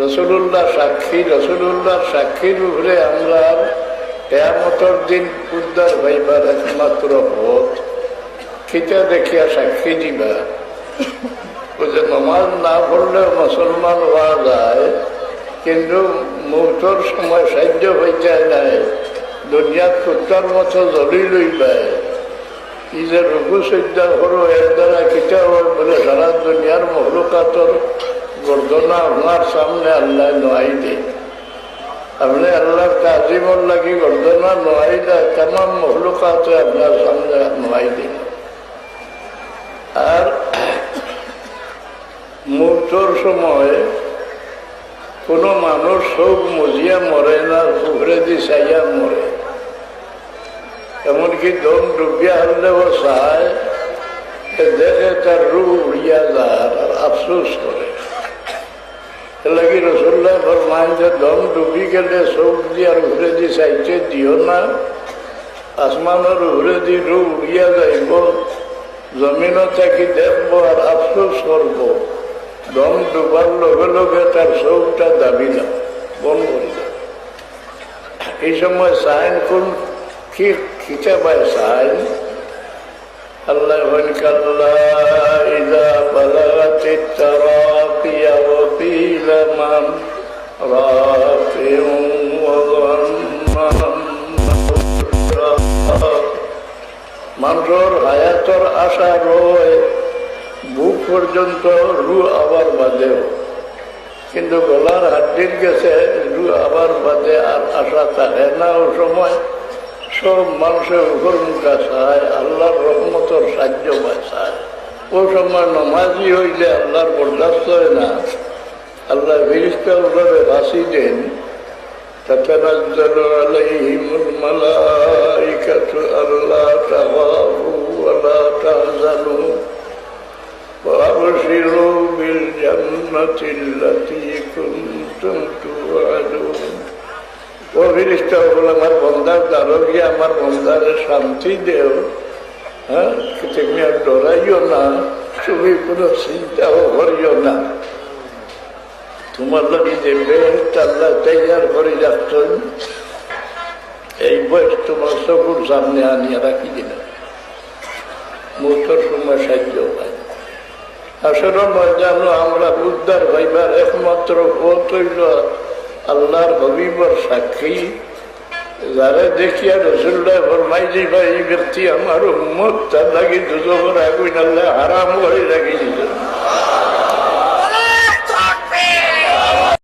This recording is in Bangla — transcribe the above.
রসুল্লাহ সাক্ষী, রসুল্লাহর সাক্ষীর উপরে আমরা কিয়ামতের দিন উদ্ধার হইবার একমাত্র পথ কিতা দেখিয়া সাক্ষী দিবা। যে নমাজ না পড়লেও মুসলমান হওয়া যায়, কিন্তু মৌতর সময় সাহায্য হইতে নাই, দুনিয়াত কুত্তার মতো জ্বলি লইবাই। ই যে রঘু সজ্জা করো এর দ্বারা কিতা হয় বলে সারা দুনিয়ার মহলুকাতর গর্দনা আপনার সামনে আল্লাহ নোয়াই দেয়। আপনি আল্লাহর তাজিমর লাগি গর্দনা নোয়াই দেয়, তাম মহলুকাতে আপনার সামনে নোয়াই দেয়। আর মৃত্যুর সময় কোনো মানুষ সব মজিয়া মরে না, পুকুরে দি চাইয়া মরে। এমনকি দম ডুবিয়া হলেও চায়, দেখে তার রু উড়িয়া যায় আর আফসোস করে। লাগি রসুল্লাহ ফরমান যে দম ডুবি গেলে চোখ দিয়ার উপরে দি চাইতে দিও না, আসমানের উপরে দি রু উড়িয়া যাইব, জমিনও থাকি দেখবো আর আফসোস করবো। দম ডুবার লগে লগে তার চোখটা দাবি না, বন্ধ করে দেয়। এই সময় সাইন কোন খিচা পায় সাইন আল্লাহ কাল্লা ইযা বালাগাতিত তারাকিয়া ওয়া কিলা মান রাফিউন ওয়া যান্নান। মানুষের হায়াতর আশা রয় বুক পর্যন্ত, রু আবার বাদেও, কিন্তু গলার হাড্ডির গেছে রু আবার বাদে আর আশা থাকে না। ও সময় সব মানুষের উপর মুখা চায়, আল্লাহর রহমতর সাহায্য পায় চায়। ও সময় নমাজি হইলে আল্লাহর বরদাস্ত হয় না, আল্লাহ ফেরেশতার উপরে ভাসি দেন। তাতানাজ্জালু আলাইহিমুল মালাইকাতু আল্লা তাখাফু ওয়া লা তাহজানু وأبشروا بالجنة التي كنتم توعدون। ও ফেরেশতা বলে আমার বন্দার দ্বারকে আমার বন্দারে শান্তি দেও, হ্যাঁ, তুমি আর ডরাইও না, তুমি কোনো চিন্তাও করিও না। তোমার লাগে যে বেহেশত আল্লাহ তৈয়ার করে যাচ্ছেন, এই বয়স তোমার চকুর সামনে আনিয়ে রাখি দিন, মৃত্যুর সময় সাহায্য পাই। আসলে নয় জানো, আমরা উদ্ধার হইবার একমাত্র পথ হইল আল্লাহর হবিবর সাক্ষী। যারা দেখিয়া রসুল্লাহ ফরমাই দিবা এই ব্যক্তি আমার উম্মত, তার লাগি দুজকের আগুন আল্লাহ হারাম করে রাখি দিল।